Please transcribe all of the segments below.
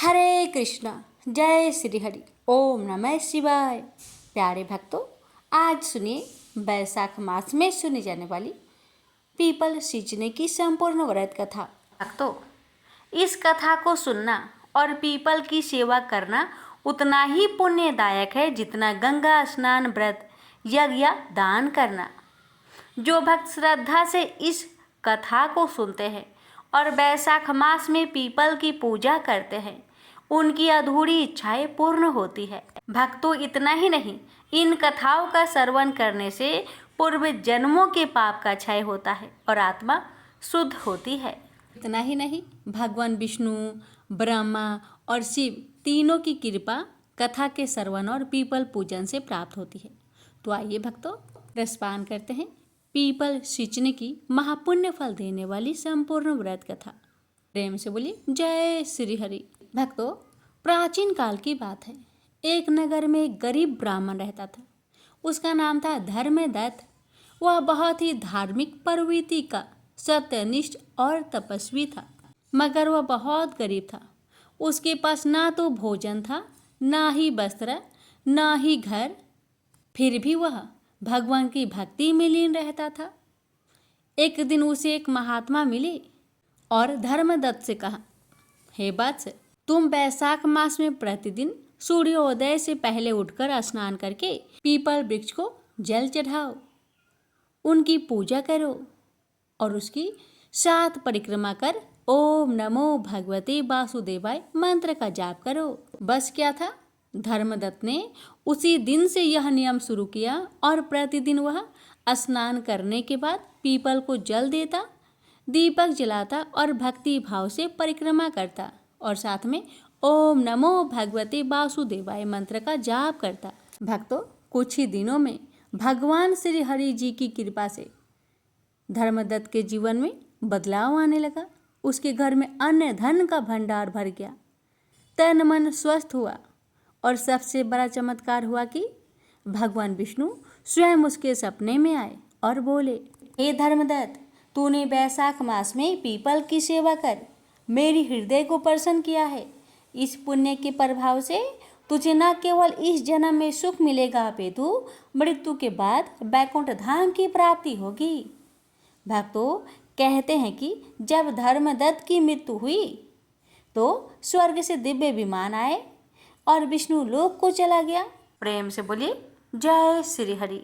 हरे कृष्णा, जय श्री हरि, ओम नमः शिवाय। प्यारे भक्तों, आज सुनिए बैसाख मास में सुनी जाने वाली पीपल सींचने की संपूर्ण व्रत कथा। भक्तों, इस कथा को सुनना और पीपल की सेवा करना उतना ही पुण्यदायक है जितना गंगा स्नान, व्रत, यज्ञ या दान करना। जो भक्त श्रद्धा से इस कथा को सुनते हैं और बैसाख मास में पीपल की पूजा करते हैं, उनकी अधूरी इच्छाएं पूर्ण होती है। भक्तों, इतना ही नहीं, इन कथाओं का श्रवण करने से पूर्व जन्मों के पाप का क्षय होता है और आत्मा शुद्ध होती है। इतना ही नहीं, भगवान विष्णु, ब्रह्मा और शिव तीनों की कृपा कथा के श्रवण और पीपल पूजन से प्राप्त होती है। तो आइए भक्तों, रसपान करते हैं पीपल सींचने की महापुण्य फल देने वाली संपूर्ण व्रत कथा। प्रेम से बोलिए जय श्री हरि। भक्तों, प्राचीन काल की बात है। एक नगर में एक गरीब ब्राह्मण रहता था। उसका नाम था धर्मदत्त। वह बहुत ही धार्मिक प्रवृत्ति का सत्यनिष्ठ और तपस्वी था, मगर वह बहुत गरीब था। उसके पास ना तो भोजन था, ना ही वस्त्र, ना ही घर। फिर भी वह भगवान की भक्ति में लीन रहता था। एक दिन उसे एक महात्मा मिले और धर्मदत्त से कहा, हे वत्स, तुम बैसाख मास में प्रतिदिन सूर्योदय से पहले उठकर स्नान करके पीपल वृक्ष को जल चढ़ाओ, उनकी पूजा करो और उसकी 7 परिक्रमा कर ओम नमो भगवते वासुदेवाय मंत्र का जाप करो। बस क्या था, धर्मदत्त ने उसी दिन से यह नियम शुरू किया और प्रतिदिन वह स्नान करने के बाद पीपल को जल देता, दीपक जलाता और भक्ति भाव से परिक्रमा करता और साथ में ओम नमो भगवते वासुदेवाय मंत्र का जाप करता। भक्तों, कुछ ही दिनों में भगवान श्री हरि जी की कृपा से धर्मदत्त के जीवन में बदलाव आने लगा। उसके घर में अन्न धन का भंडार भर गया, तन मन स्वस्थ हुआ और सबसे बड़ा चमत्कार हुआ कि भगवान विष्णु स्वयं उसके सपने में आए और बोले, हे धर्मदत्त, तूने बैसाख मास में पीपल की सेवा कर मेरी हृदय को प्रसन्न किया है। इस पुण्य के प्रभाव से तुझे न केवल इस जन्म में सुख मिलेगा अपितु मृत्यु के बाद बैकुंठ धाम की प्राप्ति होगी। भक्तों, कहते हैं कि जब धर्मदत्त की मृत्यु हुई तो स्वर्ग से दिव्य विमान आए और विष्णु लोक को चला गया। प्रेम से बोलिए जय श्री हरि।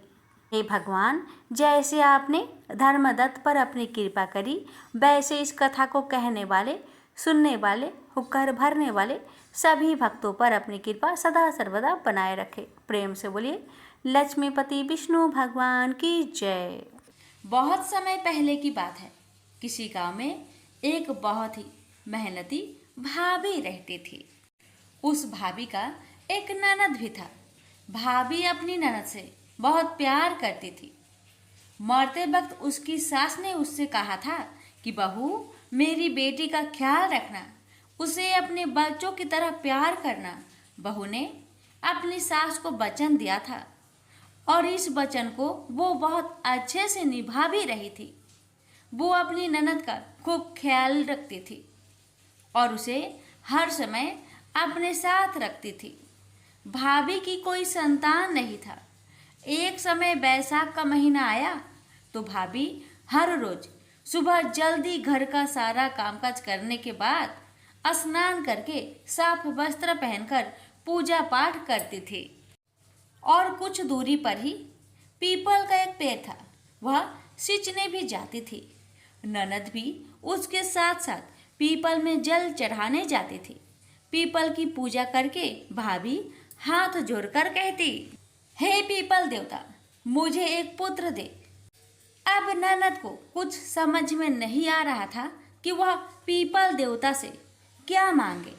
हे भगवान, जैसे आपने धर्मदत्त पर अपनी कृपा करी, वैसे इस कथा को कहने वाले, सुनने वाले, हुक्कर भरने वाले सभी भक्तों पर अपनी कृपा सदा सर्वदा बनाए रखे। प्रेम से बोलिए लक्ष्मीपति विष्णु भगवान की जय। बहुत समय पहले की बात है। किसी गांव में एक बहुत ही मेहनती भाभी रहती थी। उस भाभी का एक ननद भी था। भाभी अपनी ननद से बहुत प्यार करती थी। मरते वक्त उसकी सास ने उससे कहा था कि बहू, मेरी बेटी का ख्याल रखना, उसे अपने बच्चों की तरह प्यार करना। बहू ने अपनी सास को वचन दिया था और इस वचन को वो बहुत अच्छे से निभा भी रही थी। वो अपनी ननद का खूब ख्याल रखती थी और उसे हर समय अपने साथ रखती थी। भाभी की कोई संतान नहीं था। एक समय बैसाख का महीना आया तो भाभी हर रोज सुबह जल्दी घर का सारा कामकाज करने के बाद स्नान करके साफ वस्त्र पहनकर पूजा पाठ करती थी। और कुछ दूरी पर ही पीपल का एक पेड़ था, वह सींचने भी जाती थी। ननद भी उसके साथ साथ पीपल में जल चढ़ाने जाती थी। पीपल की पूजा करके भाभी हाथ जोड़कर कहती, हे पीपल देवता, मुझे एक पुत्र दे। अब ननद को कुछ समझ में नहीं आ रहा था कि वह पीपल देवता से क्या मांगे।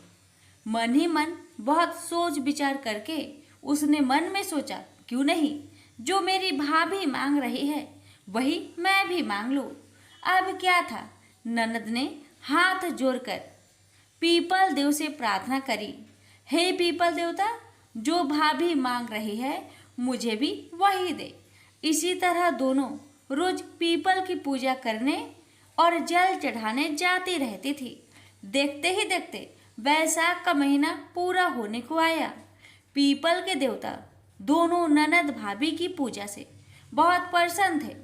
मन ही मन बहुत सोच विचार करके उसने मन में सोचा, क्यों नहीं, जो मेरी भाभी मांग रही है वही मैं भी मांग लूं। अब क्या था, ननद ने हाथ जोड़कर पीपल देव से प्रार्थना करी, हे पीपल देवता, जो भाभी मांग रही है मुझे भी वही दे। इसी तरह दोनों रोज पीपल की पूजा करने और जल चढ़ाने जाती रहती थी। देखते ही देखते वैशाख का महीना पूरा होने को आया। पीपल के देवता दोनों ननद भाभी की पूजा से बहुत प्रसन्न थे।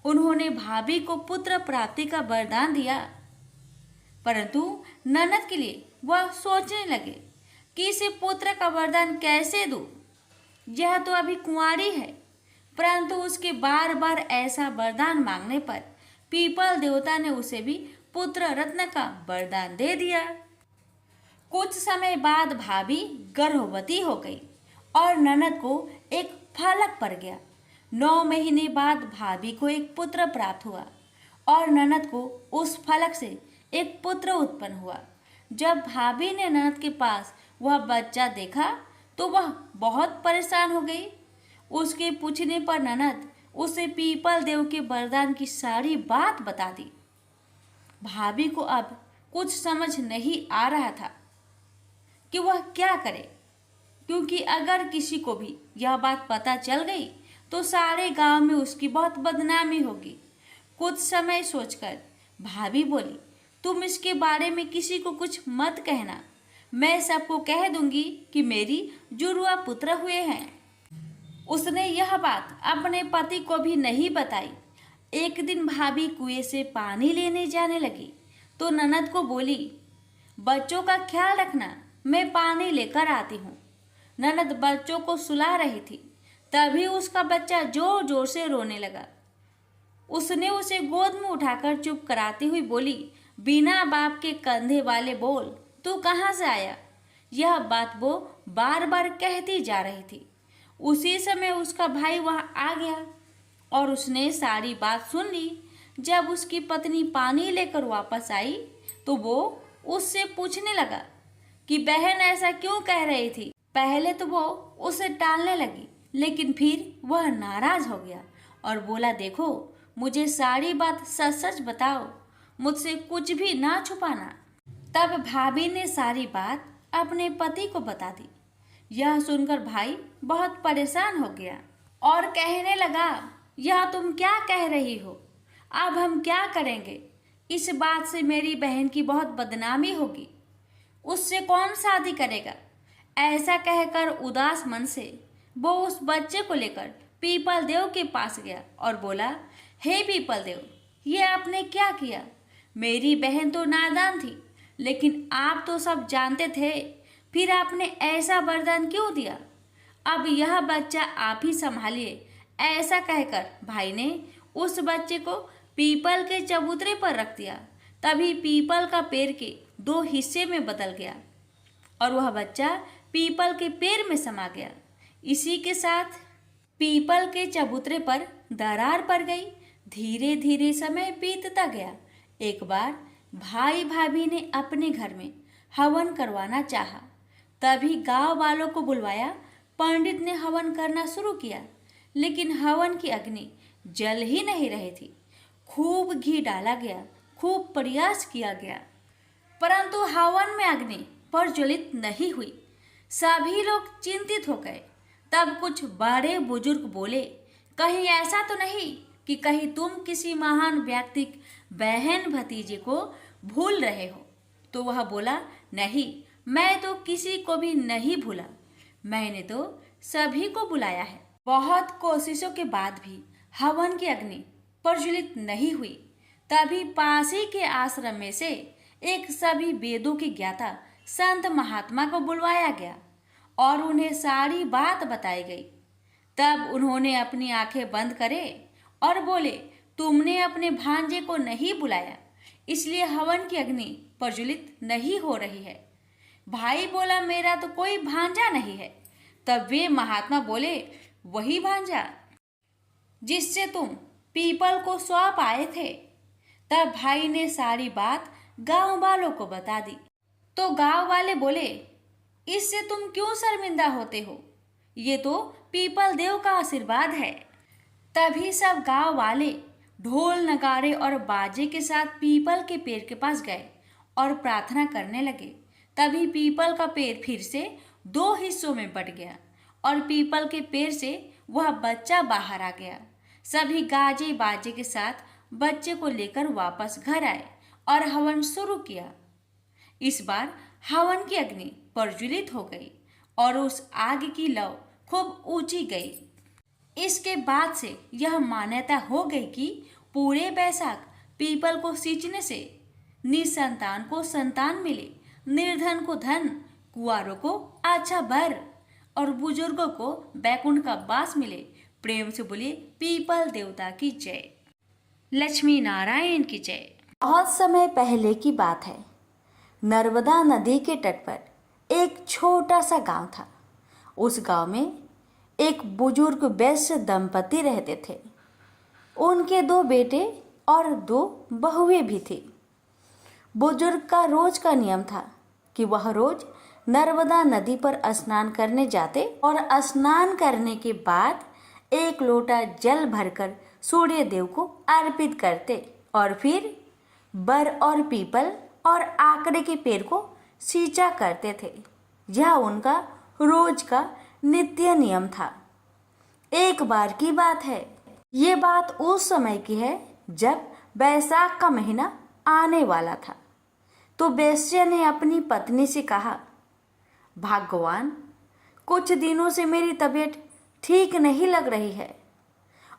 उन्होंने भाभी को पुत्र प्राप्ति का वरदान दिया, परंतु ननद के लिए वह सोचने लगे कि इसे पुत्र का वरदान कैसे दूं। यह तो अभी कुंवारी है। परंतु उसके बार बार ऐसा वरदान मांगने पर पीपल देवता ने उसे भी पुत्र रत्न का वरदान दे दिया। कुछ समय बाद भाभी गर्भवती हो गई और ननद को एक फलक पड़ गया। 9 महीने बाद भाभी को एक पुत्र प्राप्त हुआ और ननद को उस फलक से एक पुत्र उत्पन्न हुआ। जब भाभी ने ननद के पास वह बच्चा देखा तो वह बहुत परेशान हो गई। उसके पूछने पर ननद उसे पीपल देव के वरदान की सारी बात बता दी। भाभी को अब कुछ समझ नहीं आ रहा था कि वह क्या करे, क्योंकि अगर किसी को भी यह बात पता चल गई तो सारे गांव में उसकी बहुत बदनामी होगी। कुछ समय सोचकर भाभी बोली, तुम इसके बारे में किसी को कुछ मत कहना। मैं सबको कह दूंगी कि मेरी जुड़वा पुत्र हुए हैं। उसने यह बात अपने पति को भी नहीं बताई। एक दिन भाभी कुएं से पानी लेने जाने लगी तो ननद को बोली, बच्चों का ख्याल रखना, मैं पानी लेकर आती हूँ। ननद बच्चों को सुला रही थी, तभी उसका बच्चा जोर जोर से रोने लगा। उसने उसे गोद में उठाकर चुप कराती हुई बोली, बिना बाप के कंधे वाले बोल, तू कहाँ से आया? यह बात वो बार बार कहती जा रही थी। उसी समय उसका भाई वहां आ गया और उसने सारी बात सुन ली। जब उसकी पत्नी पानी लेकर वापस आई तो वो उससे पूछने लगा कि बहन ऐसा क्यों कह रही थी। पहले तो वो उसे टालने लगी, लेकिन फिर वह नाराज हो गया और बोला, देखो मुझे सारी बात सच सच बताओ, मुझसे कुछ भी ना छुपाना। तब भाभी ने सारी बात अपने पति को बता दी। यह सुनकर भाई बहुत परेशान हो गया और कहने लगा, यह तुम क्या कह रही हो? अब हम क्या करेंगे? इस बात से मेरी बहन की बहुत बदनामी होगी। उससे कौन शादी करेगा? ऐसा कहकर उदास मन से वो उस बच्चे को लेकर पीपल देव के पास गया और बोला, हे पीपल देव, ये आपने क्या किया? मेरी बहन तो नादान थी, लेकिन आप तो सब जानते थे, फिर आपने ऐसा वरदान क्यों दिया? अब यह बच्चा आप ही संभालिए। ऐसा कहकर भाई ने उस बच्चे को पीपल के चबूतरे पर रख दिया। तभी पीपल का पेड़ के 2 हिस्से में बदल गया और वह बच्चा पीपल के पेड़ में समा गया। इसी के साथ पीपल के चबूतरे पर दरार पड़ गई। धीरे धीरे समय बीतता गया। एक बार भाई भाभी ने अपने घर में हवन करवाना चाहा, तभी गांव वालों को बुलवाया। पंडित ने हवन करना शुरू किया, लेकिन हवन की अग्नि जल ही नहीं रही थी। खूब घी डाला गया, खूब प्रयास किया गया, परंतु हवन में अग्नि प्रज्वलित नहीं हुई। सभी लोग चिंतित हो गए। तब कुछ बड़े बुजुर्ग बोले, कहीं ऐसा तो नहीं कि कहीं तुम किसी महान व्यक्ति बहन भतीजे को भूल रहे हो? तो वह बोला, नहीं, मैं तो किसी को भी नहीं भूला, मैंने तो सभी को बुलाया है। बहुत कोशिशों के बाद भी हवन की अग्नि प्रज्वलित नहीं हुई। तभी पास ही के आश्रम में से एक सभी वेदों के ज्ञाता संत महात्मा को बुलवाया गया और उन्हें सारी बात बताई गई। तब उन्होंने अपनी आंखें बंद करे और बोले, तुमने अपने भांजे को नहीं बुलाया, इसलिए हवन की अग्नि प्रज्वलित नहीं हो रही है। भाई बोला, मेरा तो कोई भांजा नहीं है। तब वे महात्मा बोले, वही भांजा जिससे तुम पीपल को सौंप आए थे। तब भाई ने सारी बात गांव वालों को बता दी। तो गांव वाले बोले, इससे तुम क्यों शर्मिंदा होते हो? ये तो पीपल देव का आशीर्वाद है। तभी सब गांव वाले ढोल नगाड़े और बाजे के साथ पीपल के पेड़ के पास गए और प्रार्थना करने लगे। तभी पीपल का पेड़ फिर से 2 हिस्सों में बट गया और पीपल के पेड़ से वह बच्चा बाहर आ गया। सभी गाजे बाजे के साथ बच्चे को लेकर वापस घर आए और हवन शुरू किया। इस बार हवन की अग्नि प्रज्वलित हो गई और उस आग की लौ खूब ऊंची गई। इसके बाद से यह मान्यता हो गई कि पूरे बैसाख पीपल को सींचने से निसंतान को संतान मिले, निर्धन को धन, कुंवारों को अच्छा वर और बुजुर्गों को बैकुंठ का वास मिले। प्रेम से बोलिए पीपल देवता की जय, लक्ष्मी नारायण की जय। बहुत समय पहले की बात है। नर्मदा नदी के तट पर एक छोटा सा गांव था। उस गांव में एक बुजुर्ग वैश्य दंपति रहते थे। उनके 2 बेटे और 2 बहुएं भी थी। बुजुर्ग का रोज का नियम था कि वह रोज नर्मदा नदी पर स्नान करने जाते और स्नान करने के बाद 1 लोटा जल भरकर सूर्य देव को अर्पित करते और फिर बर और पीपल और आकड़े के पेड़ को सींचा करते थे। यह उनका रोज का नित्य नियम था। एक बार की बात है। ये बात उस समय की है जब बैसाख का महीना आने वाला था। तो वैश्य ने अपनी पत्नी से कहा, भगवान, कुछ दिनों से मेरी तबीयत ठीक नहीं लग रही है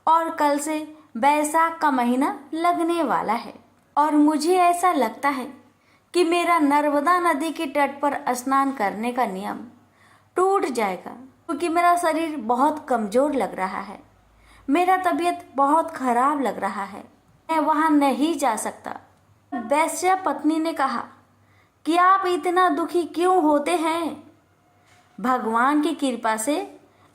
और कल से बैसाख का महीना लगने वाला है और मुझे ऐसा लगता है कि मेरा नर्मदा नदी के तट पर स्नान करने का नियम टूट जाएगा, क्योंकि मेरा शरीर बहुत कमजोर लग रहा है, मेरा तबीयत बहुत खराब लग रहा है, मैं वहां नहीं जा सकता। वैश्य पत्नी ने कहा कि आप इतना दुखी क्यों होते हैं? भगवान की कृपा से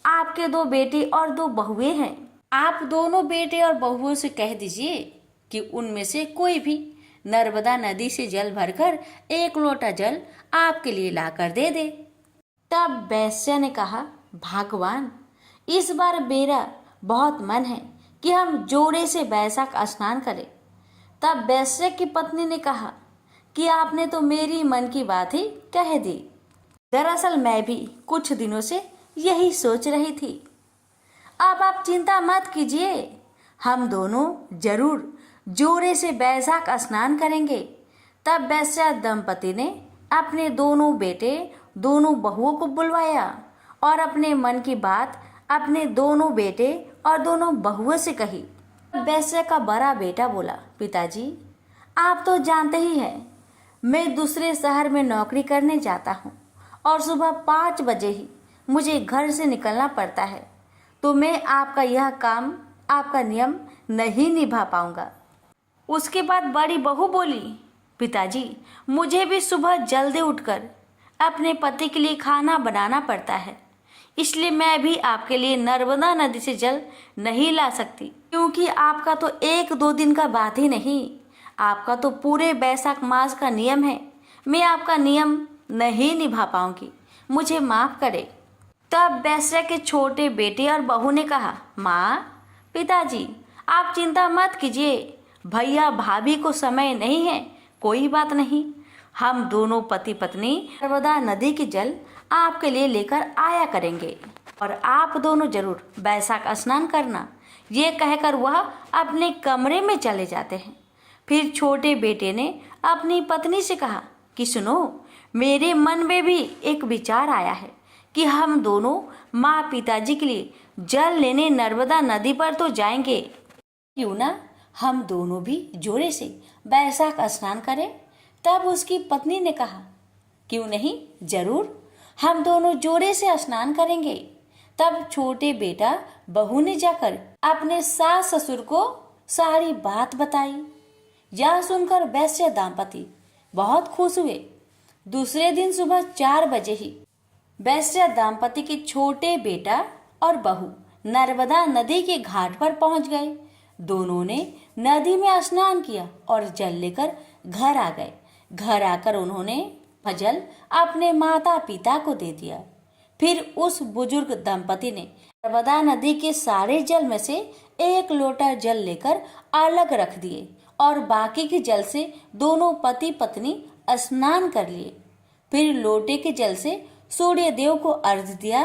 आपके 2 बेटे और 2 बहुएं हैं। आप दोनों बेटे और बहुओं से कह दीजिए कि उनमें से कोई भी नर्मदा नदी से जल भरकर 1 लोटा जल आपके लिए लाकर दे दे। तब वैश्य ने कहा, भगवान, इस बार मेरा बहुत मन है कि हम जोड़े से बैसाख स्नान करें। तब वैश्य की पत्नी ने कहा कि आपने तो मेरी मन की बात ही कह दी। दरअसल मैं भी कुछ दिनों से यही सोच रही थी। अब आप चिंता मत कीजिए, हम दोनों जरूर जोरे से बैसाख स्नान करेंगे। तब वैश्य दंपति ने अपने दोनों बेटे, दोनों बहुओं को बुलवाया और अपने मन की बात अपने दोनों बेटे और दोनों बहुओं से कही। वैश्य का बड़ा बेटा बोला, पिताजी, आप तो जानते ही हैं, मैं दूसरे शहर में नौकरी करने जाता हूँ और सुबह 5 बजे ही मुझे घर से निकलना पड़ता है, तो मैं आपका यह काम, आपका नियम नहीं निभा पाऊंगा। उसके बाद बड़ी बहू बोली, पिताजी, मुझे भी सुबह जल्दी उठकर अपने पति के लिए खाना बनाना पड़ता है, इसलिए मैं भी आपके लिए नर्मदा नदी से जल नहीं ला सकती, क्योंकि आपका तो 1-2 दिन का बात ही नहीं, आपका तो पूरे बैसाख मास का नियम है। मैं आपका नियम नहीं निभा पाऊंगी, मुझे माफ करें। तब वैश्य के छोटे बेटे और बहू ने कहा, माँ, पिताजी, आप चिंता मत कीजिए, भैया भाभी को समय नहीं है, कोई बात नहीं, हम दोनों पति पत्नी नर्मदा नदी के जल आपके लिए लेकर आया करेंगे और आप दोनों जरूर बैसाख स्नान करना। ये कहकर वह अपने कमरे में चले जाते हैं। फिर छोटे बेटे ने अपनी पत्नी से कहा कि सुनो, मेरे मन में भी एक विचार आया है कि हम दोनों माँ पिताजी के लिए जल लेने नर्मदा नदी पर तो जाएंगे, क्यों ना हम दोनों भी जोरे से बैसाख स्नान करें। तब उसकी पत्नी ने कहा, क्यों नहीं, जरूर, हम दोनों जोड़े से स्नान करेंगे। तब छोटे बेटा बहू ने जाकर अपने सास ससुर को सारी बात बताई। यह सुनकर वैश्य दाम्पति बहुत खुश हुए। दूसरे दिन सुबह 4 बजे ही वैश्य दाम्पति के छोटे बेटा और बहू नर्मदा नदी के घाट पर पहुंच गए। दोनों ने नदी में स्नान किया और जल लेकर घर आ गए। घर आकर उन्होंने जल अपने माता पिता को दे दिया। फिर उस बुजुर्ग दंपति ने नर्मदा नदी के सारे जल में से 1 लोटा जल लेकर अलग रख दिए और बाकी के जल से दोनों पति पत्नी स्नान कर लिए। फिर लोटे के जल से सूर्य देव को अर्घ्य दिया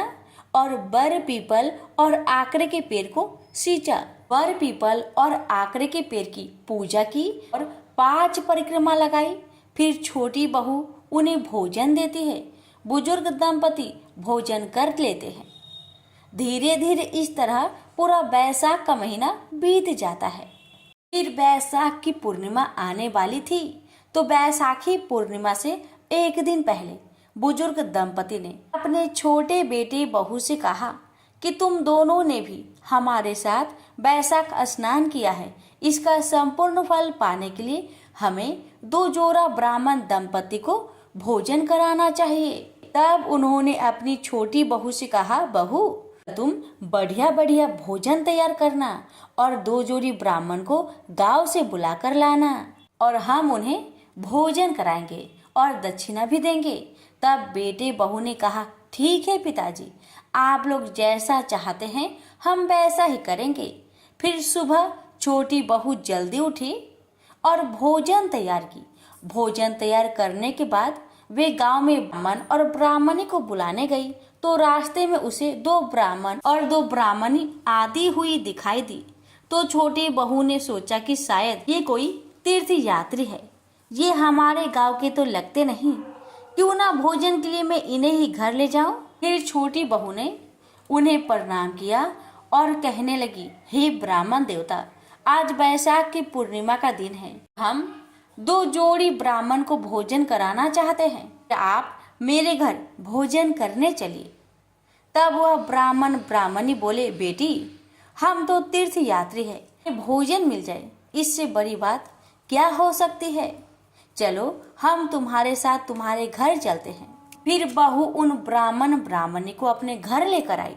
और बर पीपल और आकरे के पेड़ को सींचा। बर पीपल और आकरे के पेड़ की पूजा की और 5 परिक्रमा लगाई। फिर छोटी बहू उन्हें भोजन देती है। बुजुर्ग दंपति भोजन कर लेते हैं। धीरे धीरे इस तरह पूरा बैसाख का महीना बीत जाता है। फिर बैसाख की पूर्णिमा आने वाली थी, तो बैसाखी पूर्णिमा से एक दिन पहले बुजुर्ग दंपति ने अपने छोटे बेटे बहू से कहा कि तुम दोनों ने भी हमारे साथ बैसाख स्नान किया है। इसका संपूर्ण फल पाने के लिए हमें 2 जोड़ा ब्राह्मण दंपति को भोजन कराना चाहिए। तब उन्होंने अपनी छोटी बहू से कहा, बहू तुम बढ़िया बढ़िया भोजन तैयार करना और 2 जोड़ी ब्राह्मण को गांव से बुला कर लाना और हम उन्हें भोजन कराएंगे और दक्षिणा भी देंगे। तब बेटे बहू ने कहा, ठीक है पिताजी, आप लोग जैसा चाहते हैं हम वैसा ही करेंगे। फिर सुबह छोटी बहू जल्दी उठी और भोजन तैयार की। भोजन तैयार करने के बाद वे गांव में ब्राह्मण और ब्राह्मणी को बुलाने गई, तो रास्ते में उसे 2 ब्राह्मण और 2 ब्राह्मणी आती हुई दिखाई दी। तो छोटी बहू ने सोचा कि शायद ये कोई तीर्थ यात्री है, ये हमारे गांव के तो लगते नहीं, क्यों ना भोजन के लिए मैं इन्हें ही घर ले जाऊं। फिर छोटी बहू ने उन्हें प्रणाम किया और कहने लगी, हे ब्राह्मण देवता, आज बैसाख की पूर्णिमा का दिन है। हम 2 जोड़ी ब्राह्मण को भोजन कराना चाहते हैं, आप मेरे घर भोजन करने चलिए। तब वह ब्राह्मण ब्राह्मणी बोले, बेटी हम तो तीर्थ यात्री है, भोजन मिल जाए इससे बड़ी बात क्या हो सकती है। चलो हम तुम्हारे साथ तुम्हारे घर चलते हैं। फिर बहू उन ब्राह्मण ब्राह्मणी को अपने घर लेकर आई,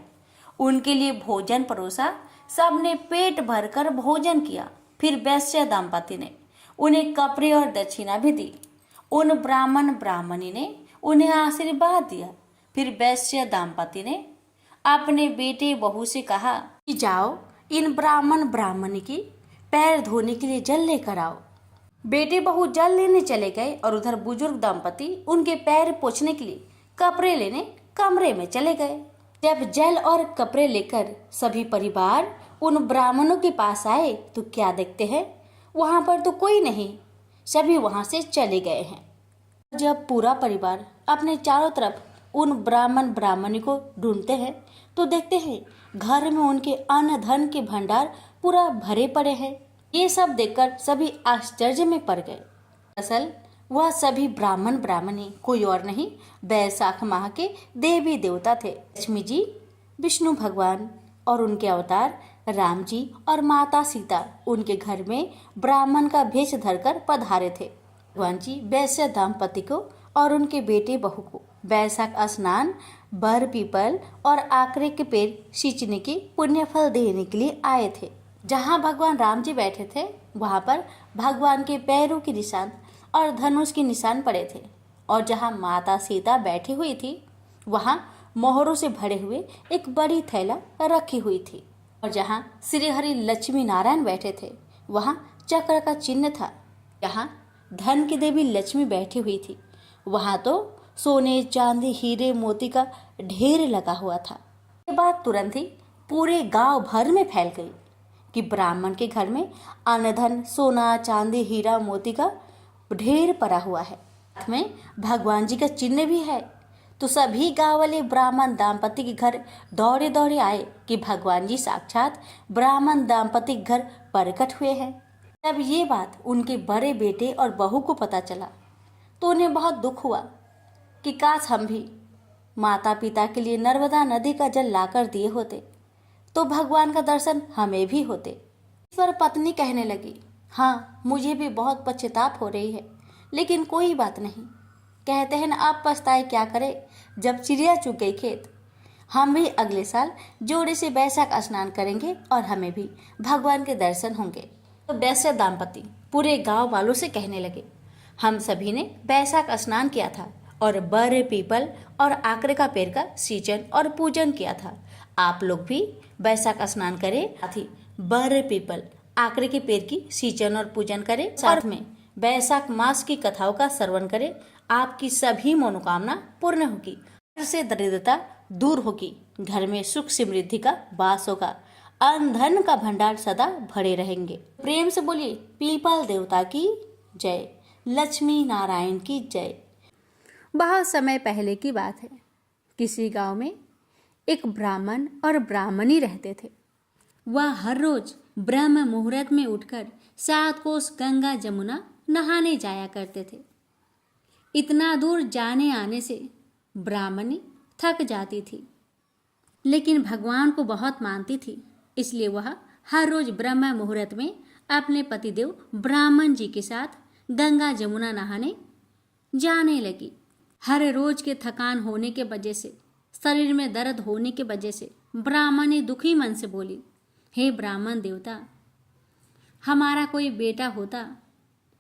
उनके लिए भोजन परोसा। सबने पेट भरकर भोजन किया। फिर वैश्य दंपति ने उन्हें कपड़े और दक्षिणा भी दी। उन ब्राह्मण ब्राह्मणी ने उन्हें आशीर्वाद दिया। फिर वैश्य दंपति ने अपने बेटे बहू से कहा कि जाओ इन ब्राह्मण ब्राह्मणी की पैर धोने के लिए जल लेकर आओ। बेटे बहू जल लेने चले गए और उधर बुजुर्ग दंपति उनके पैर पोंछने के लिए कपड़े लेने कमरे में चले गए। जब जल और कपड़े लेकर सभी परिवार उन ब्राह्मणों के पास आए तो क्या देखते हैं, वहां पर तो कोई नहीं, सभी वहां से चले गए हैं। जब पूरा परिवार अपने चारों तरफ उन ब्राह्मण ब्राह्मणी को ढूंढते हैं तो देखते हैं घर में उनके अन्न धन के भंडार पूरा भरे पड़े हैं। ये सब देखकर सभी आश्चर्य में पड़ गए। असल वह सभी ब्राह्मण ब्राह्मणी कोई और नहीं, बैसाख माह के देवी देवता थे। लक्ष्मी जी, विष्णु भगवान और उनके अवतार राम जी और माता सीता उनके घर में ब्राह्मण का भेष धरकर पधारे थे। भगवान जी वैश्य दंपति को और उनके बेटे बहू को बैसाख स्नान, बर पीपल और आकरे के पेड़ सींचने की पुण्य फल देने के लिए आए थे। जहाँ भगवान राम जी बैठे थे वहाँ पर भगवान के पैरों के निशान और धनुष के निशान पड़े थे, और जहाँ माता सीता बैठी हुई थी वहाँ मोहरों से भरे हुए एक बड़ी थैला रखी हुई थी, और जहाँ श्री हरि लक्ष्मी नारायण बैठे थे वहाँ चक्र का चिन्ह था। जहाँ धन की देवी लक्ष्मी बैठी हुई थी वहाँ तो सोने चांदी हीरे मोती का ढेर लगा हुआ था। ये बात तुरंत ही पूरे गांव भर में फैल गई कि ब्राह्मण के घर में अन्न धन सोना चांदी हीरा मोती का ढेर पड़ा हुआ है, हाथ में भगवान जी का चिन्ह भी है। तो सभी गांव वाले ब्राह्मण दाम्पत्य के घर दौड़े दौड़े आए कि भगवान जी साक्षात ब्राह्मण दाम्पत्य के घर प्रकट हुए हैं। जब ये बात उनके बड़े बेटे और बहू को पता चला तो उन्हें बहुत दुख हुआ कि काश हम भी माता पिता के लिए नर्मदा नदी का जल लाकर दिए होते तो भगवान का दर्शन हमें भी होते। इस पर पत्नी कहने लगी, हाँ मुझे भी बहुत पश्चाताप हो रही है, लेकिन कोई बात नहीं। कहते हैं ना, आप पछताए क्या करे जब चिड़िया चुग गई खेत। हम भी अगले साल जोड़े से बैसाख स्नान करेंगे और हमें भी भगवान के दर्शन होंगे। तो वैश्य दाम्पति पूरे गांव वालों से कहने लगे, हम सभी ने बैसाख स्नान किया था और बर पीपल और आकरे का पेड़ का सींचन और पूजन किया था। आप लोग भी बैसाख स्नान करें, साथ ही बर पीपल आकरे के पेड़ की सींचन और पूजन करें, साथ में बैसाख मास की कथाओं का श्रवण करें। आपकी सभी मनोकामना पूर्ण होगी, घर से दरिद्रता दूर होगी, घर में सुख समृद्धि का वास होगा, अन्न धन का भंडार सदा भरे रहेंगे। प्रेम से बोलिए पीपल देवता की जय, लक्ष्मी नारायण की जय। बहुत समय पहले की बात है। किसी गांव में एक ब्राह्मण और ब्राह्मणी रहते थे। वह हर रोज ब्रह्म मुहूर्त में उठकर 7 कोस गंगा जमुना नहाने जाया करते थे। इतना दूर जाने आने से ब्राह्मणी थक जाती थी, लेकिन भगवान को बहुत मानती थी, इसलिए वह हर रोज ब्रह्म मुहूर्त में अपने पतिदेव ब्राह्मण जी के साथ गंगा जमुना नहाने जाने लगी। हर रोज के थकान होने के वजह से, शरीर में दर्द होने के वजह से ब्राह्मणी दुखी मन से बोली, हे ब्राह्मण देवता, हमारा कोई बेटा होता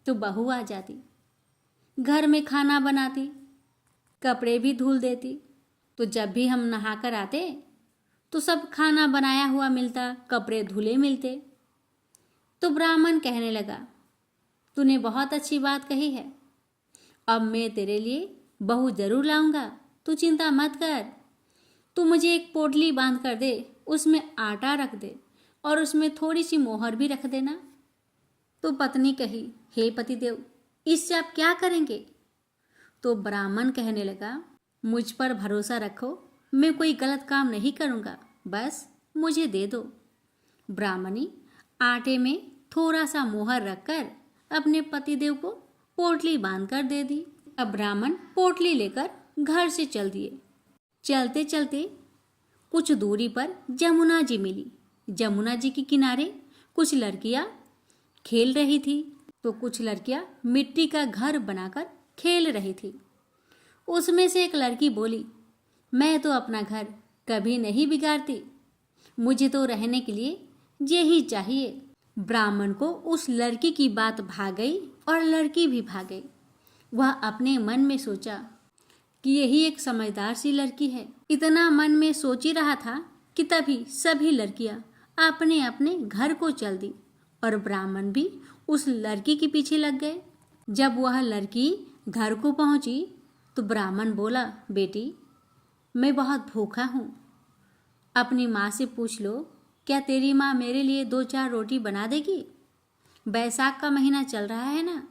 तो बहू आ जाती, घर में खाना बनाती, कपड़े भी धुल देती, तो जब भी हम नहाकर आते तो सब खाना बनाया हुआ मिलता, कपड़े धुले मिलते। तो ब्राह्मण कहने लगा, तूने बहुत अच्छी बात कही है, अब मैं तेरे लिए बहू जरूर लाऊंगा, तू चिंता मत कर। तू मुझे एक पोटली बांध कर दे, उसमें आटा रख दे और उसमें थोड़ी सी मोहर भी रख देना। तो पत्नी कही, हे पतिदेव, इससे आप क्या करेंगे? तो ब्राह्मण कहने लगा, मुझ पर भरोसा रखो, मैं कोई गलत काम नहीं करूँगा, बस मुझे दे दो। ब्राह्मणी आटे में थोड़ा सा मोहर रखकर अपने पतिदेव को पोटली बांधकर दे दी। अब ब्राह्मण पोटली लेकर घर से चल दिए। चलते चलते कुछ दूरी पर जमुना जी मिली। जमुना जी के किनारे कुछ लड़कियां खेल रही थी, तो कुछ लड़कियां मिट्टी का घर बनाकर खेल रही थी। उसमें से एक लड़की बोली, मैं तो अपना घर कभी नहीं बिगाड़ती, मुझे तो रहने के लिए यही चाहिए। ब्राह्मण को उस लड़की की बात भा गई और लड़की भी भाग गई। वह अपने मन में सोचा कि यही एक समझदार सी लड़की है। इतना मन में सोच ही रहा था कि तभी सभी लड़कियां अपने अपने घर को चल दी और ब्राह्मण भी उस लड़की के पीछे लग गए। जब वह लड़की घर को पहुंची तो ब्राह्मण बोला, बेटी, मैं बहुत भूखा हूँ, अपनी माँ से पूछ लो, क्या तेरी माँ मेरे लिए 2-4 रोटी बना देगी? बैसाख का महीना चल रहा है ना,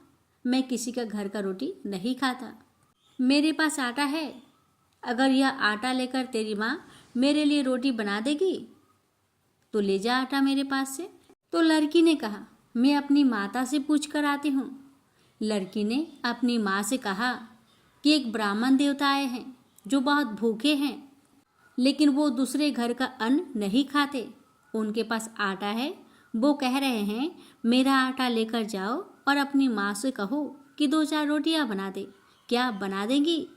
मैं किसी का घर का रोटी नहीं खाता, मेरे पास आटा है, अगर यह आटा लेकर तेरी माँ मेरे लिए रोटी बना देगी तो ले जा आटा मेरे पास से। तो लड़की ने कहा, मैं अपनी माता से पूछ कर आती हूँ। लड़की ने अपनी माँ से कहा कि एक ब्राह्मण देवता आए हैं जो बहुत भूखे हैं, लेकिन वो दूसरे घर का अन्न नहीं खाते, उनके पास आटा है, वो कह रहे हैं मेरा आटा लेकर जाओ और अपनी माँ से कहो कि 2-4 रोटियां बना दे, क्या बना देंगी?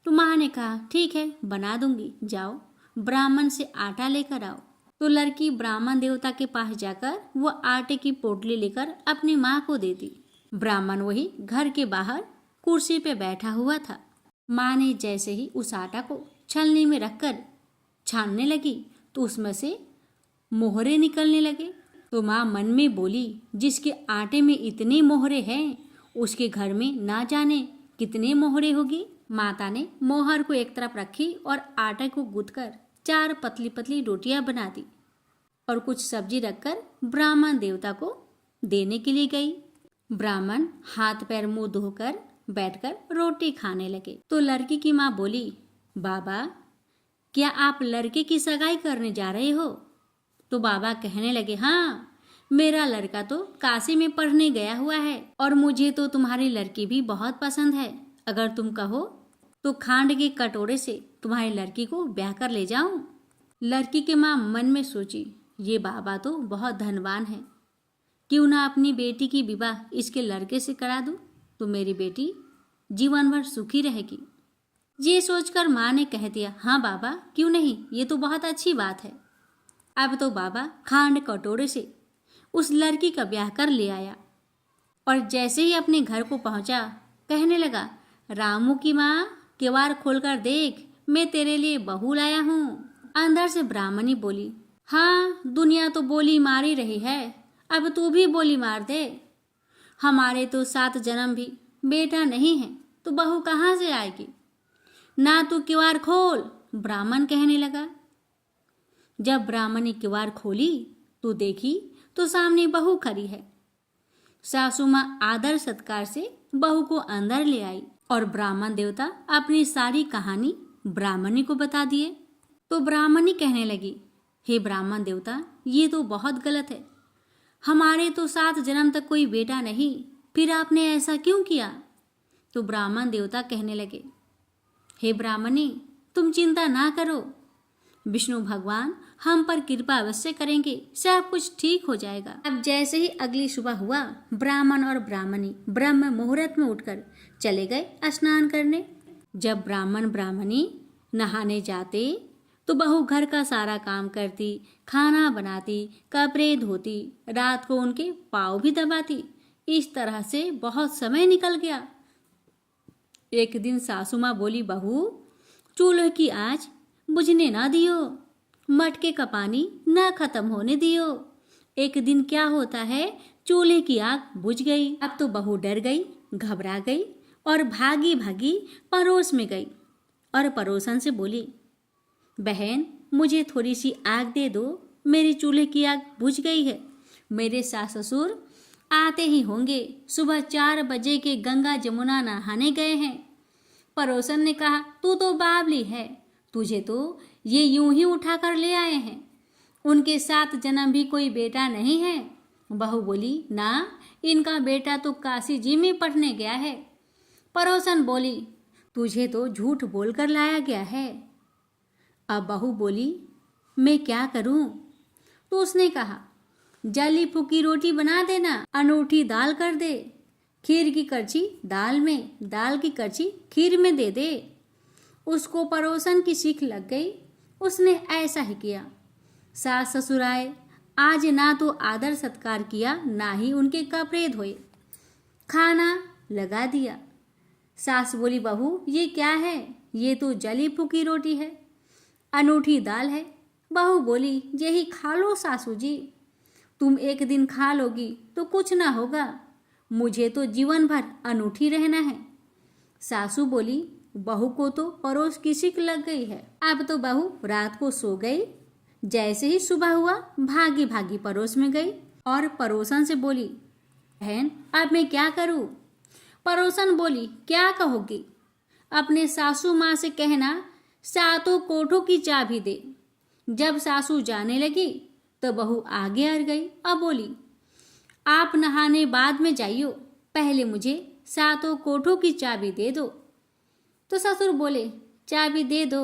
तो माँ ने कहा, ठीक है, बना दूंगी, जाओ ब्राह्मण से आटा लेकर आओ। तो लड़की ब्राह्मण देवता के पास जाकर वो आटे की पोटली लेकर अपनी माँ को दे दी। ब्राह्मण वही घर के बाहर कुर्सी पे बैठा हुआ था। माँ ने जैसे ही उस आटा को छलनी में रखकर छानने लगी तो उसमें से मोहरे निकलने लगे। तो माँ मन में बोली, जिसके आटे में इतने मोहरे हैं उसके घर में ना जाने कितने मोहरे होगी। माता ने मोहर को एक तरफ रखी और आटे को गूंथकर 4 पतली पतली रोटियां बना दी और कुछ सब्जी रखकर ब्राह्मण देवता को देने के लिए गई। ब्राह्मण हाथ पैर मुंह धोकर बैठकर रोटी खाने लगे। तो लड़की की माँ बोली, बाबा, क्या आप लड़के की सगाई करने जा रहे हो? तो बाबा कहने लगे, हाँ, मेरा लड़का तो काशी में पढ़ने गया हुआ है और मुझे तो तुम्हारी लड़की भी बहुत पसंद है। अगर तुम कहो तो खांड के कटोरे से तुम्हारी लड़की को ब्याह कर ले जाऊं। लड़की की माँ मन में सोची, ये बाबा तो बहुत धनवान है, क्यों ना अपनी बेटी की विवाह इसके लड़के से करा दूं, तो मेरी बेटी जीवन भर सुखी रहेगी। ये सोचकर माँ ने कह दिया, हाँ बाबा, क्यों नहीं, ये तो बहुत अच्छी बात है। अब तो बाबा खांड कटोरे से उस लड़की का ब्याह कर ले आया और जैसे ही अपने घर को पहुंचा कहने लगा, रामू की माँ, किवाड़ खोलकर देख, मैं तेरे लिए बहू लाया हूँ। अंदर से ब्राह्मणी बोली, हाँ, दुनिया तो बोली मार ही रही है, अब तू भी बोली मार दे। हमारे तो 7 जन्म भी बेटा नहीं है, तो बहू कहाँ से आएगी? ना तू किवाड़ खोल, ब्राह्मण कहने लगा। जब ब्राह्मणी किवाड़ खोली तो देखी तो सामने बहू खड़ी है। सासू माँ आदर सत्कार से बहू को अंदर ले आई और ब्राह्मण देवता अपनी सारी कहानी ब्राह्मणी को बता दिए। तो ब्राह्मणी कहने लगी, हे ब्राह्मण देवता, ये तो बहुत गलत है। हमारे तो 7 जन्म तक कोई बेटा नहीं, फिर आपने ऐसा क्यों किया? तो ब्राह्मण देवता कहने लगे, हे ब्राह्मणी, तुम चिंता ना करो, विष्णु भगवान हम पर कृपा अवश्य करेंगे, सब कुछ ठीक हो जाएगा। अब जैसे ही अगली सुबह हुआ, ब्राह्मण और ब्राह्मणी ब्रह्म मुहूर्त में उठकर चले गए स्नान करने। जब ब्राह्मण ब्राह्मणी नहाने जाते तो बहू घर का सारा काम करती, खाना बनाती, कपड़े धोती, रात को उनके पाँव भी दबाती। इस तरह से बहुत समय निकल गया। एक दिन सासू माँ बोली, बहू, चूल्हे की आँच बुझने ना दियो, मटके का पानी ना खत्म होने दियो। एक दिन क्या होता है, चूल्हे की आग बुझ गई। अब तो बहू डर गई, घबरा गई और भागी भागी पड़ोस में गई और पड़ोसन से बोली, बहन, मुझे थोड़ी सी आग दे दो, मेरी चूल्हे की आग बुझ गई है। मेरे सास ससुर आते ही होंगे, सुबह 4 बजे के गंगा जमुना नहाने गए हैं। पड़ोसन ने कहा, तू तो बावली है, तुझे तो ये यूं ही उठा कर ले आए हैं, उनके 7 जन्म भी कोई बेटा नहीं है। बहू बोली, ना, इनका बेटा तो काशी जी में पढ़ने गया है। पड़ोसन बोली, तुझे तो झूठ बोलकर लाया गया है। अब बहू बोली, मैं क्या करूं? तो उसने कहा, जली फूकी रोटी बना देना, अनूठी दाल कर दे, खीर की करछी दाल में, दाल की करछी खीर में दे दे। उसको पड़ोसन की सीख लग गई, उसने ऐसा ही किया। सास ससुर आए, आज ना तो आदर सत्कार किया, ना ही उनके कपड़े धोए, खाना लगा दिया। सास बोली, बहू, ये क्या है? ये तो जली फूकी रोटी है, अनूठी दाल है। बहू बोली, यही खा लो सासू जी, तुम एक दिन खा लोगी तो कुछ ना होगा, मुझे तो जीवन भर अनूठी रहना है। सासू बोली, बहू को तो पड़ोस की सीख लग गई है। अब तो बहू रात को सो गई। जैसे ही सुबह हुआ, भागी भागी पड़ोस में गई और पड़ोसन से बोली, बहन, अब मैं क्या करूं? पड़ोसन बोली, क्या कहोगी? अपने सासू माँ से कहना 7 कोठों की चाबी दे। जब सासू जाने लगी तो बहू आगे अड़ गई। अब बोली, आप नहाने बाद में जाइयो, पहले मुझे 7 कोठों की चाबी दे दो। तो ससुर बोले, चाबी दे दो,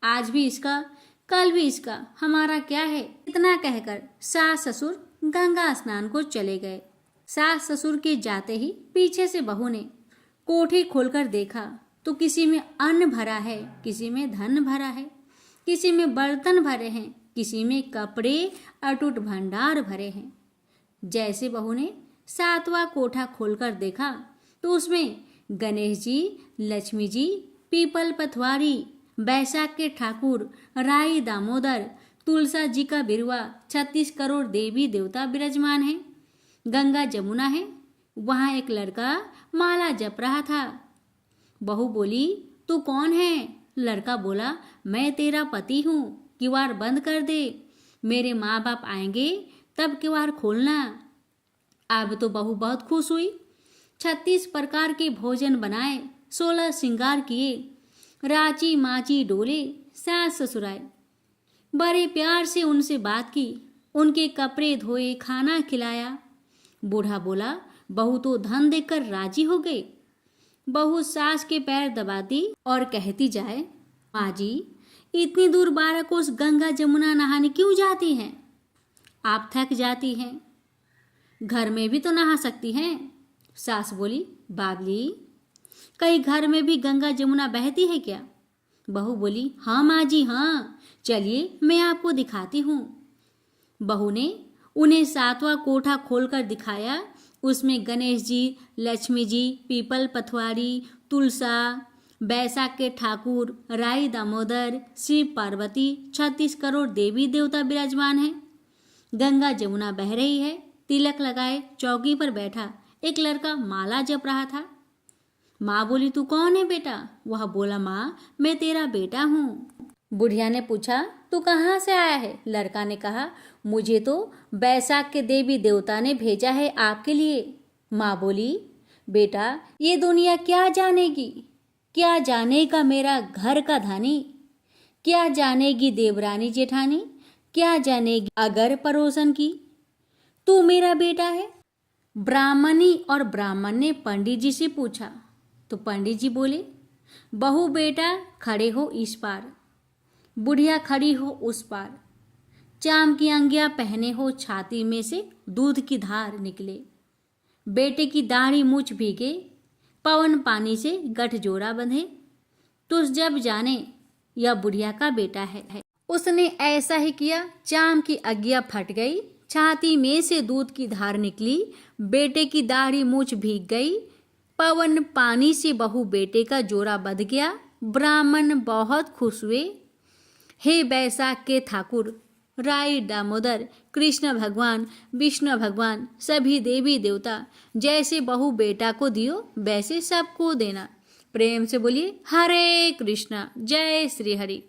आज भी इसका, कल भी इसका, हमारा क्या है? इतना कहकर सास ससुर गंगा स्नान को चले गए। सास ससुर के जाते ही पीछे से बहू ने कोठी खोलकर देखा तो किसी में अन्न भरा है, किसी में धन भरा है, किसी में बर्तन भरे हैं, किसी में कपड़े अटूट भंडार भरे हैं। जैसे बहू ने 7वां कोठा खोलकर देखा तो उसमें गणेश जी, लक्ष्मी जी, पीपल पथवारी, बैसाख के ठाकुर, राई दामोदर, तुलसा जी का बिरुआ, 36 करोड़ देवी देवता विराजमान हैं। गंगा जमुना है, वहाँ एक लड़का माला जप रहा था। बहू बोली, तू कौन है? लड़का बोला, मैं तेरा पति हूँ, किवाड़ बंद कर दे, मेरे माँ बाप आएंगे तब किवाड़ खोलना। अब तो बहू बहुत खुश हुई। 36 प्रकार के भोजन बनाए, 16 श्रृंगार किए, राची माची डोले। सास ससुर आए, बड़े प्यार से उनसे बात की, उनके कपड़े धोए, खाना खिलाया। बूढ़ा बोला, बहू तो धन देकर राजी हो गई। बहू सास के पैर दबाती और कहती जाए, माँ जी, इतनी दूर 12 कोस गंगा जमुना नहाने क्यों जाती हैं? आप थक जाती हैं, घर में भी तो नहा सकती हैं। सास बोली, बाबली, कहीं घर में भी गंगा जमुना बहती है क्या? बहू बोली, हाँ माँ जी, हाँ, चलिए मैं आपको दिखाती हूँ। बहू ने उन्हें 7वां कोठा खोलकर दिखाया। उसमें गणेश जी, लक्ष्मी जी, पीपल पथवारी, तुलसा, बैसाख के ठाकुर, राई दामोदर, शिव पार्वती, 36 करोड़ देवी देवता विराजमान हैं। गंगा जमुना बह रही है। तिलक लगाए चौकी पर बैठा एक लड़का माला जप रहा था। माँ बोली, तू कौन है बेटा? वह बोला, माँ, मैं तेरा बेटा हूँ। बुढ़िया ने पूछा, तू कहाँ से आया है? लड़का ने कहा, मुझे तो बैसाख के देवी देवता ने भेजा है आपके लिए। माँ बोली, बेटा, ये दुनिया क्या जानेगी? क्या जानेगा मेरा घर का धानी? क्या जानेगी देवरानी जेठानी? क्या जानेगी अगर पड़ोसन की? तू मेरा बेटा है। ब्राह्मणी और ब्राह्मण ने पंडित जी से पूछा तो पंडित जी बोले, बहू बेटा खड़े हो इस पार, बुढ़िया खड़ी हो उस पार, चाम की अंगिया पहने हो छाती में से दूध की धार निकले, बेटे की दाढ़ी मूछ भीगे, पवन पानी से गठजोड़ा बंधे, तुझ जब जाने यह बुढ़िया का बेटा है। उसने ऐसा ही किया। चाम की अगिया फट गई, छाती में से दूध की धार निकली, बेटे की दाढ़ी मूछ भीग गई, पवन पानी से बहू बेटे का जोड़ा बंध गया। ब्राह्मण बहुत खुश हुए। हे बैसाख के ठाकुर, राय दामोदर, कृष्ण भगवान, विष्णु भगवान, सभी देवी देवता, जैसे बहू बेटा को दियो वैसे सबको देना। प्रेम से बोलिए हरे कृष्णा, जय श्री हरि।